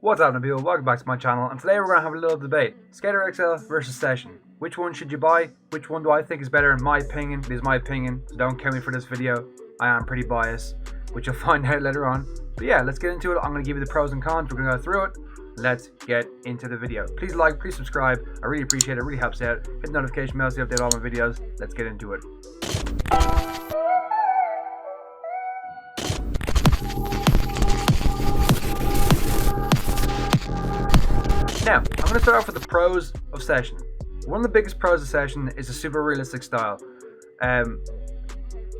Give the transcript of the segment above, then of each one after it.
What's happening, people? Welcome back to my channel, and today we're going to have a little debate. SKATERXL versus Session. Which one should you buy? Which one do I think is better? In my opinion, it is my opinion, so don't kill me for this video. I am pretty biased, which you'll find out later on. But yeah, let's get into it. I'm going to give you the pros and cons. We're going to go through it. Let's get into the video. Please like, please subscribe. I really appreciate it. It really helps out. Hit the notification bell to update all my videos. Let's get into it. Now, I'm going to start off with the pros of Session. One of the biggest pros of Session is a super realistic style.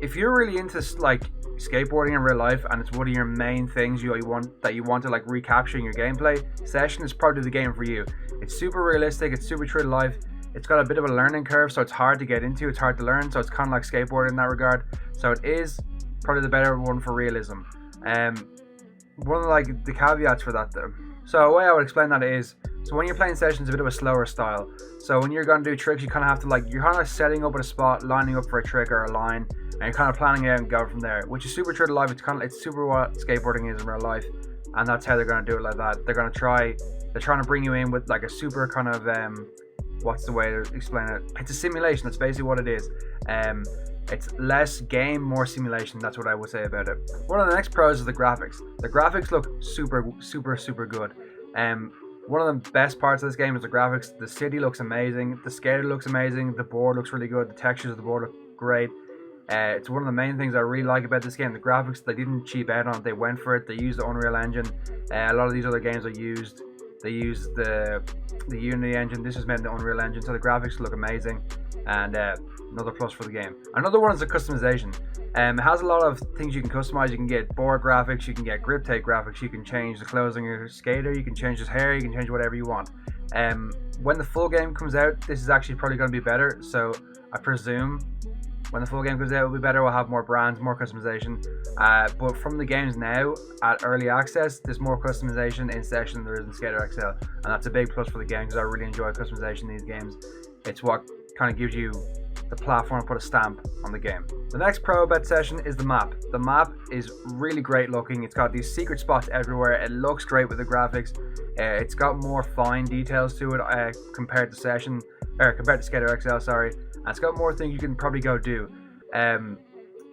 If you're really into like skateboarding in real life and it's one of your main things you want to like recapture in your gameplay, Session is probably the game for you. It's super realistic, it's super true to life. It's got a bit of a learning curve, so it's hard to get into, it's hard to learn, so it's kind of like skateboarding in that regard. So it is probably the better one for realism. One of like the caveats for that though. So the way I would explain that is, so when you're playing Sessions, a bit of a slower style. So when you're going to do tricks, you kind of have to you're kind of setting up at a spot, lining up for a trick or a line, and you're kind of planning it out and go from there, which is super true to life. It's super what skateboarding is in real life, and that's how they're going to do it like that. They're trying to bring you in with like a super kind of, what's the way to explain it? It's a simulation, that's basically what it is. It's less game, more simulation. That's what I would say about it. One of the next pros is the graphics. The graphics look super good. One of the best parts of this game is the graphics. The city looks amazing. The skater looks amazing. The board looks really good. The textures of the board look great. It's one of the main things I really like about this game. The graphics, they didn't cheap out on it. They went for it. They used the Unreal Engine. A lot of these other games they used the Unity engine. This is made in the Unreal Engine, so the graphics look amazing. And another plus for the game. Another one is the customization. It has a lot of things you can customize. You can get board graphics, you can get grip tape graphics, you can change the clothes on your skater, you can change his hair, you can change whatever you want. When the full game comes out, this is actually probably going to be better. So I presume when the full game comes out, it'll be better. We'll have more brands, more customization. But from the games now at early access, there's more customization in Session than there is in SKATERXL, and that's a big plus for the game because I really enjoy customization in these games. It's what kind of gives you the platform to put a stamp on the game. The next pro about Session is the map. The map is really great looking. It's got these secret spots everywhere. It looks great with the graphics. It's got more fine details to it compared to SKATERXL, sorry. And it's got more things you can probably go do. The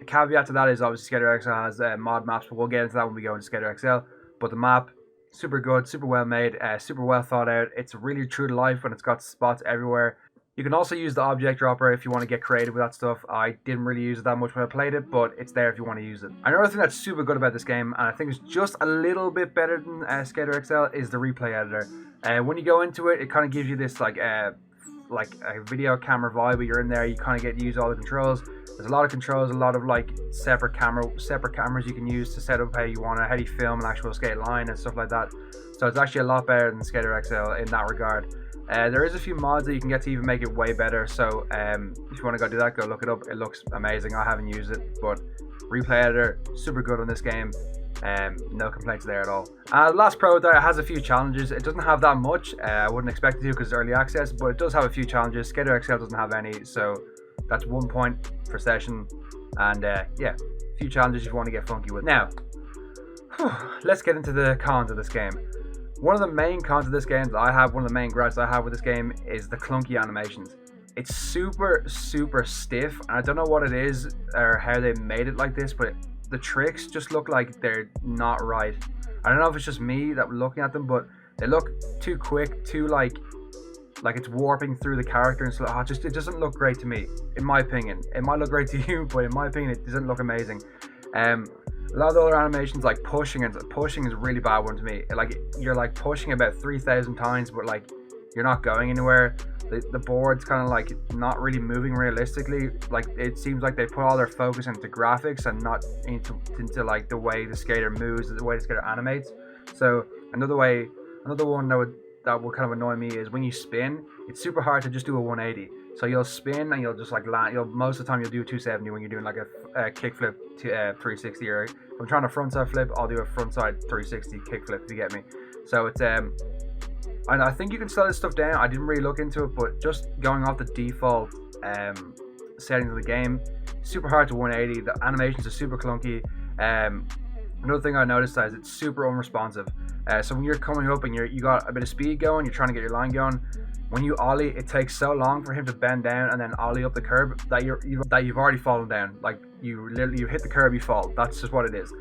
caveat to that is obviously SKATERXL has mod maps, but we'll get into that when we go into SKATERXL. But the map, super good, super well made, super well thought out. It's really true to life when it's got spots everywhere. You can also use the object dropper if you want to get creative with that stuff. I didn't really use it that much when I played it, but it's there if you want to use it. Another thing that's super good about this game, and I think it's just a little bit better than SKATERXL, is the replay editor. When you go into it, it kind of gives you this like a video camera vibe. Where you're in there, you kind of get to use all the controls. There's a lot of controls, a lot of like separate cameras you can use to set up how you film an actual skate line and stuff like that. So it's actually a lot better than SKATERXL in that regard. There is a few mods that you can get to even make it way better, so if you want to go do that, go look it up. It looks amazing. I haven't used it, but replay editor, super good on this game. No complaints there at all. The last pro there, it has a few challenges. It doesn't have that much. I wouldn't expect it to because it's early access, but it does have a few challenges. SKATERXL doesn't have any, so that's 1 point for Session. And yeah, a few challenges if you want to get funky with. Now, let's get into the cons of this game. One of the main cons of this game that I have, one of the main gripes I have with this game is the clunky animations. It's super stiff, and I don't know what it is or how they made it like this, but the tricks just look like they're not right. I don't know if it's just me that looking at them, but they look too quick, too like it's warping through the character, and so it doesn't look great to me, in my opinion. It might look great to you, but in my opinion, it doesn't look amazing. A lot of the other animations, like pushing is a really bad one to me. Like you're like pushing about 3,000 times, but like you're not going anywhere. The board's kind of like not really moving realistically. Like it seems like they put all their focus into graphics and not into like the way the skater moves, the way the skater animates. So another one that will kind of annoy me is when you spin, it's super hard to just do a 180. So you'll spin and you'll just like land. Most of the time you'll do a 270 when you're doing like a kickflip to 360. Or if I'm trying to frontside flip, I'll do a frontside 360 kickflip to get me. So it's and I think you can slow this stuff down. I didn't really look into it, but just going off the default settings of the game, super hard to 180. The animations are super clunky. Another thing I noticed is it's super unresponsive. So when you're coming up and you got a bit of speed going, you're trying to get your line going. When you ollie, it takes so long for him to bend down and then ollie up the curb that you've already fallen down. Like you hit the curb, you fall. That's just what it is.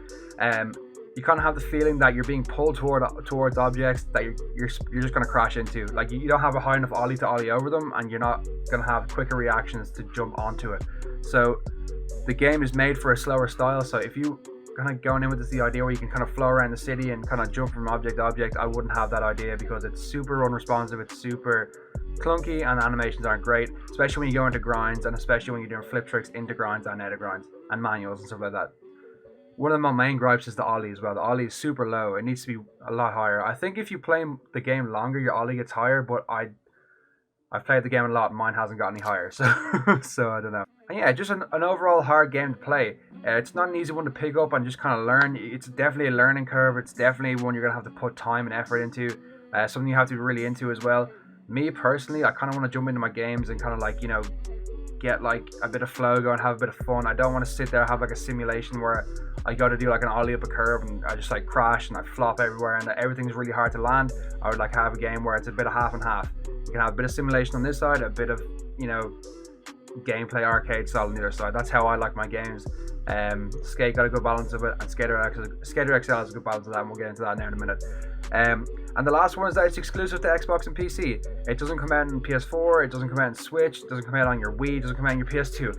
You kind of have the feeling that you're being pulled towards objects that you're just going to crash into. Like you don't have a high enough ollie to ollie over them, and you're not going to have quicker reactions to jump onto it. So the game is made for a slower style. So if you kind of going in with the idea where you can kind of flow around the city and kind of jump from object to object, I wouldn't have that idea, because it's super unresponsive, it's super clunky, and the animations aren't great, especially when you go into grinds, and especially when you're doing flip tricks into grinds and out of grinds and manuals and stuff like that. One of my main gripes is the ollie as well. The ollie is super low. It needs to be a lot higher. I think if you play the game longer, your ollie gets higher, but I've played the game a lot and mine hasn't got any higher, so so I don't know. And yeah, just an overall hard game to play. It's not an easy one to pick up and just kind of learn. It's definitely a learning curve. It's definitely one you're going to have to put time and effort into. Something you have to be really into as well. Me personally, I kind of want to jump into my games and kind of like, you know, get like a bit of flow going, have a bit of fun. I don't want to sit there have like a simulation where I got to do like an ollie up a curve and I just like crash and I flop everywhere and everything's really hard to land. I would like have a game where it's a bit of half and half. You can have a bit of simulation on this side, a bit of, you know, gameplay arcade style on the other side. That's how I like my games. Skate got a good balance of it, and SKATERXL has a good balance of that, and we'll get into that now in a minute. And the last one is that it's exclusive to Xbox and PC. It doesn't come out on PS4, it doesn't come out on Switch, it doesn't come out on your Wii, it doesn't come out on your PS2.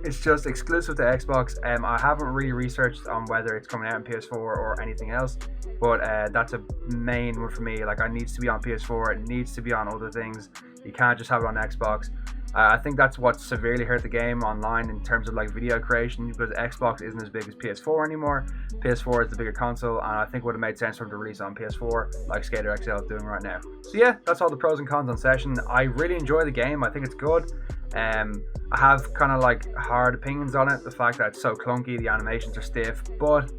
It's just exclusive to Xbox. I haven't really researched on whether it's coming out on PS4 or anything else, but that's a main one for me. Like, it needs to be on PS4, it needs to be on other things. You can't just have it on Xbox. I think that's what severely hurt the game online in terms of like video creation, because Xbox isn't as big as PS4 anymore. PS4 is the bigger console, and I think it would have made sense for them to release on PS4 like SKATERXL is doing right now. So yeah, that's all the pros and cons on Session. I really enjoy the game. I think it's good. I have kind of like hard opinions on it. The fact that it's so clunky, the animations are stiff, but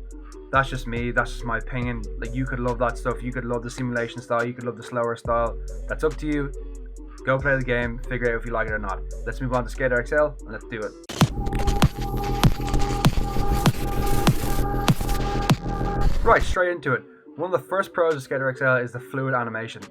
that's just me. That's just my opinion. Like, you could love that stuff. You could love the simulation style. You could love the slower style. That's up to you. Go play the game, figure out if you like it or not. Let's move on to SKATERXL and let's do it. Right, straight into it. One of the first pros of SKATERXL is the fluid animation.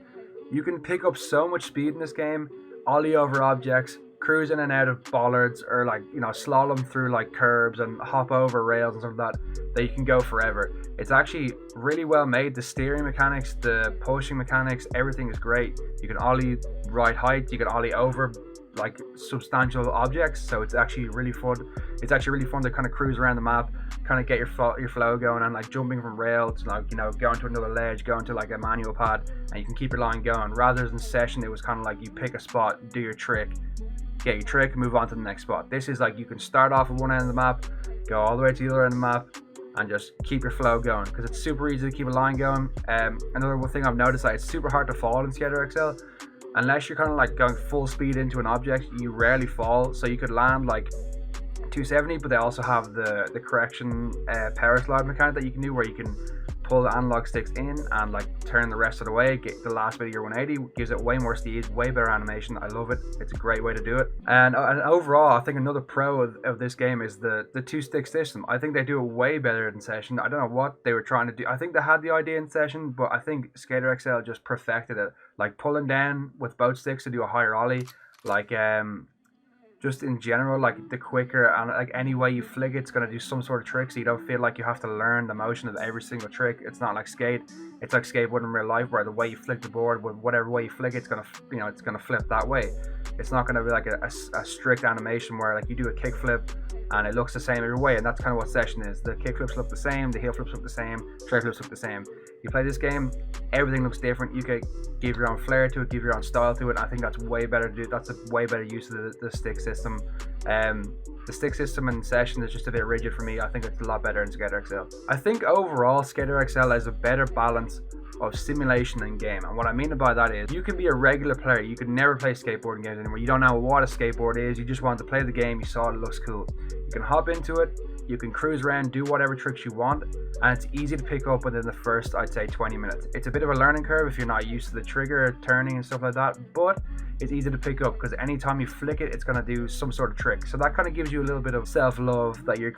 You can pick up so much speed in this game, ollie over objects, cruise in and out of bollards, or like, you know, slalom through like curbs and hop over rails and stuff like that you can go forever. It's actually really well made. The steering mechanics, the pushing mechanics, everything is great. You can ollie right height, you can ollie over like substantial objects, so it's actually really fun. It's actually really fun to kind of cruise around the map, kind of get your flow going, and like jumping from rail to, like, you know, going to another ledge, going to like a manual pad, and you can keep your line going. Rather than Session, it was kind of like you pick a spot, do your trick, get your trick, move on to the next spot. This is like you can start off at one end of the map, go all the way to the other end of the map, and just keep your flow going, because it's super easy to keep a line going. Another thing I've noticed, that it's super hard to fall in SKATERXL. Unless you're kind of like going full speed into an object, you rarely fall. So you could land like 270, but they also have the correction power slide mechanic that you can do, where you can pull the analog sticks in and like turn the rest of the way, get the last bit of your 180. Gives it way more speed, way better animation. I love it. It's a great way to do it. And overall, I think another pro of this game is the two-stick system. I think they do it way better than Session. I don't know what they were trying to do. I think they had the idea in Session, but I think SKATERXL just perfected it. Like pulling down with both sticks to do a higher ollie, like just in general, like the quicker, and like any way you flick it's going to do some sort of trick, so you don't feel like you have to learn the motion of every single trick. It's not like Skate. It's like skateboarding in real life, where the way you flick the board, with whatever way you flick it's going to, you know, it's going to flip that way. It's not going to be like a strict animation where like you do a kickflip and it looks the same every way, and that's kind of what Session is. The kickflips look the same, the heel flips look the same, straight flips look the same. You play this game, everything looks different. You can give your own flair to it, give your own style to it. I think that's way better to do. That's a way better use of the stick system. The stick system in Session is just a bit rigid for me. I think it's a lot better in SKATERXL. I think overall SKATERXL has a better balance of simulation and game, and what I mean by that is you can be a regular player, you could never play skateboarding games anymore, you don't know what a skateboard is, you just want to play the game, you saw it looks cool, you can hop into it, you can cruise around, do whatever tricks you want, and it's easy to pick up within the first, I'd say, 20 minutes. It's a bit of a learning curve if you're not used to the trigger, turning and stuff like that, but is easy to pick up, because anytime you flick it, it's going to do some sort of trick. So that kind of gives you a little bit of self-love that you're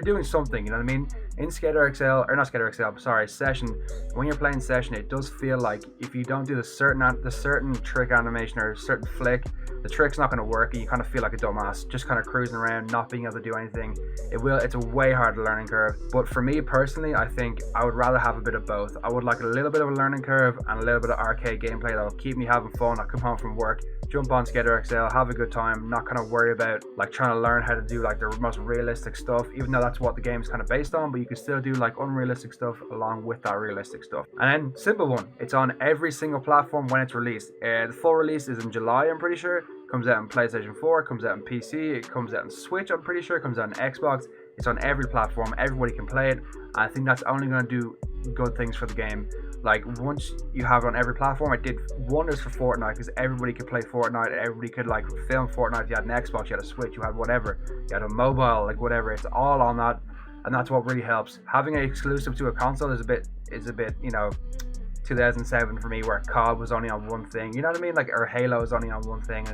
doing something, you know what I mean? In SKATERXL, or not SKATERXL, sorry, Session, when you're playing Session, it does feel like if you don't do the certain trick animation or certain flick, the trick's not going to work, and you kind of feel like a dumbass just kind of cruising around, not being able to do anything. It's a way harder learning curve. But for me personally, I think I would rather have a bit of both. I would like a little bit of a learning curve and a little bit of arcade gameplay that will keep me having fun. I come home from work, jump on SKATERXL, have a good time, not kind of worry about like trying to learn how to do like the most realistic stuff, even though that's what the game's kind of based on, but you can still do like unrealistic stuff along with that realistic stuff. And then simple one, it's on every single platform when it's released. The full release is in July, I'm pretty sure. Comes out on PlayStation 4, comes out on PC, it comes out on Switch, I'm pretty sure, it comes out on Xbox. It's on every platform, everybody can play it. I think that's only going to do good things for the game. Like, once you have it on every platform, it did wonders for Fortnite, because everybody could play Fortnite, everybody could like film Fortnite. If you had an Xbox, you had a Switch, you had whatever, you had a mobile, like whatever, it's all on that, and that's what really helps. Having an exclusive to a console is a bit, you know, 2007 for me, where COD was only on one thing, you know what I mean, like, or Halo is only on one thing.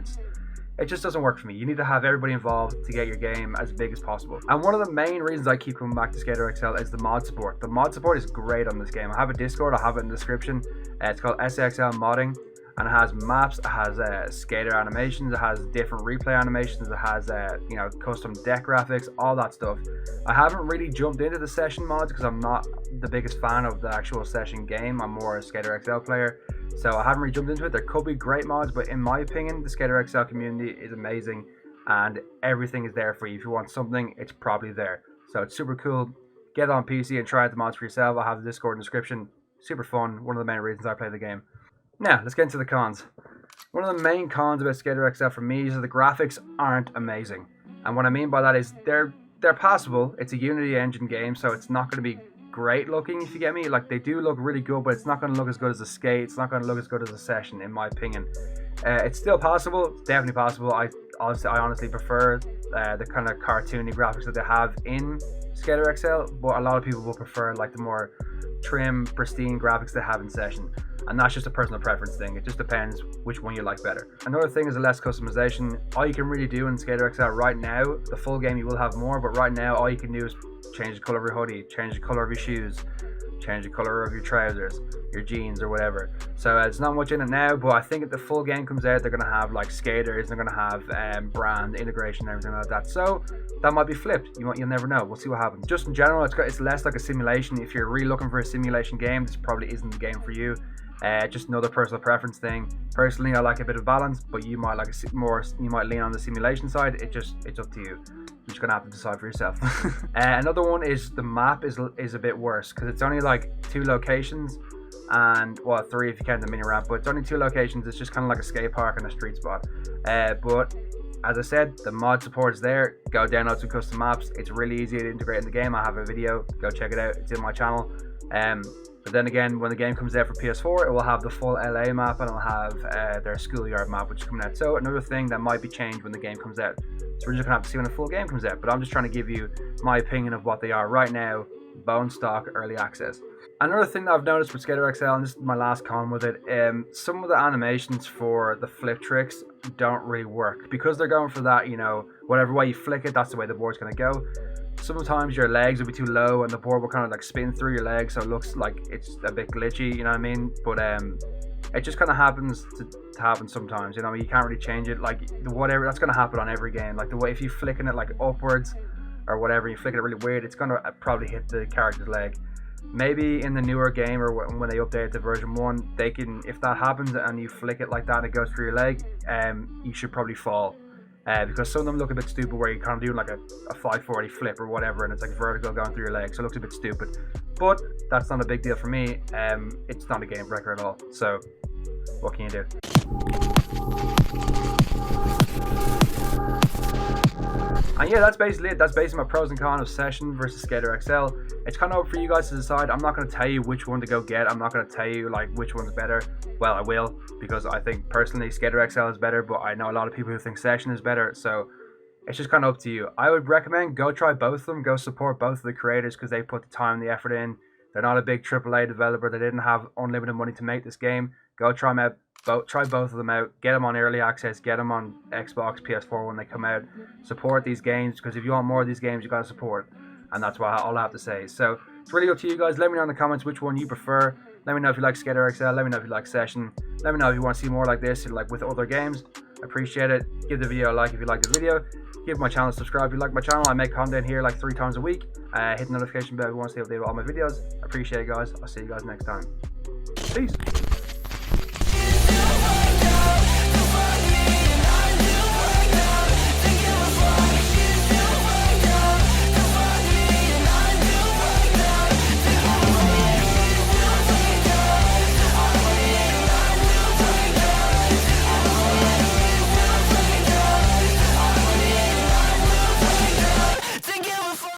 It just doesn't work for me. You need to have everybody involved to get your game as big as possible. And one of the main reasons I keep coming back to SKATERXL is the mod support. The mod support is great on this game. I have a Discord, I have it in the description. It's called SKATERXL Modding, and it has maps, it has skater animations, it has different replay animations, it has you know, custom deck graphics, all that stuff. I haven't really jumped into the session mods because I'm not the biggest fan of the actual session game. I'm more a SKATERXL player, so I haven't really jumped into it. There could be great mods, but in my opinion, the SKATERXL community is amazing, and everything is there for you. If you want something, it's probably there. So it's super cool. Get it on PC and try out the mods for yourself. I'll have the Discord in the description. Super fun. One of the main reasons I play the game. Now, let's get into the cons. One of the main cons about SKATERXL for me is that the graphics aren't amazing. And what I mean by that is they're passable. It's a Unity engine game, so it's not going to be great looking, if you get me. Like, they do look really good, but it's not going to look as good as a Skate. It's not going to look as good as a Session, in my opinion. It's still possible. It's definitely possible. I honestly prefer the kind of cartoony graphics that they have in SKATERXL, but a lot of people will prefer like the more trim, pristine graphics they have in Session. And that's just a personal preference thing. It just depends which one you like better. Another thing is the less customization. All you can really do in SKATERXL right now, the full game you will have more, but right now all you can do is change the color of your hoodie, change the color of your shoes, change the color of your trousers, your jeans, or whatever. So there's not much in it now, but I think if the full game comes out, they're going to have like skaters, they're going to have brand integration and everything like that. So that might be flipped. You'll never know. We'll see what happens. Just in general, it's less like a simulation. If you're really looking for a simulation game, this probably isn't the game for you. Just another personal preference thing. Personally, I like a bit of balance, but you might like you might lean on the simulation side. It's up to you. You're just gonna have to decide for yourself. Another one is the map is a bit worse, because it's only like 2 locations, and well, 3 if you count the mini ramp, but it's only 2 locations. It's just kind of like a skate park and a street spot. But as I said, the mod support is there. Go download some custom maps. It's really easy to integrate in the game. I have a video. Go check it out. It's in my channel. But then again, when the game comes out for PS4, it will have the full LA map, and it'll have their schoolyard map, which is coming out. So another thing that might be changed when the game comes out. So we're just gonna have to see when the full game comes out. But I'm just trying to give you my opinion of what they are right now, bone stock, early access. Another thing that I've noticed with SKATERXL, and this is my last con with it, some of the animations for the flip tricks don't really work, because they're going for that, you know, whatever way you flick it, that's the way the board's gonna go. Sometimes your legs will be too low and the board will kind of like spin through your legs, so it looks like it's a bit glitchy, you know what I mean? But it just kind of happens to happen sometimes, you know. You can't really change it. Like, whatever, that's going to happen on every game. Like, the way if you flicking it like upwards or whatever, you flick it really weird, it's going to probably hit the character's leg. Maybe in the newer game, or when they update to version 1, they can, if that happens and you flick it like that and it goes through your leg, you should probably fall. Because some of them look a bit stupid, where you kind of do like a 540 flip or whatever, and it's like vertical going through your leg, so it looks a bit stupid. But that's not a big deal for me. It's not a game breaker at all. So what can you do? And yeah, that's basically it. That's basically my pros and cons of Session versus SKATERXL. It's kind of up for you guys to decide. I'm not going to tell you which one to go get. I'm not going to tell you like which one's better. Well, I will, because I think personally SKATERXL is better, but I know a lot of people who think Session is better. So it's just kind of up to you. I would recommend go try both of them. Go support both of the creators, because they put the time and the effort in. They're not a big AAA developer. They didn't have unlimited money to make this game. Go try them out. Try both of them out. Get them on early access. Get them on Xbox, PS4 when they come out. Support these games, because if you want more of these games, you gotta support. And that's all I have to say. So it's really up to you guys. Let me know in the comments which one you prefer. Let me know if you like SKATERXL. Let me know if you like Session. Let me know if you want to see more like this, like with other games. I appreciate it. Give the video a like if you like the video. Give my channel a subscribe if you like my channel. I make content here like 3 times a week. Hit the notification bell if you want to stay updated with all my videos. I appreciate it, guys. I'll see you guys next time. Peace.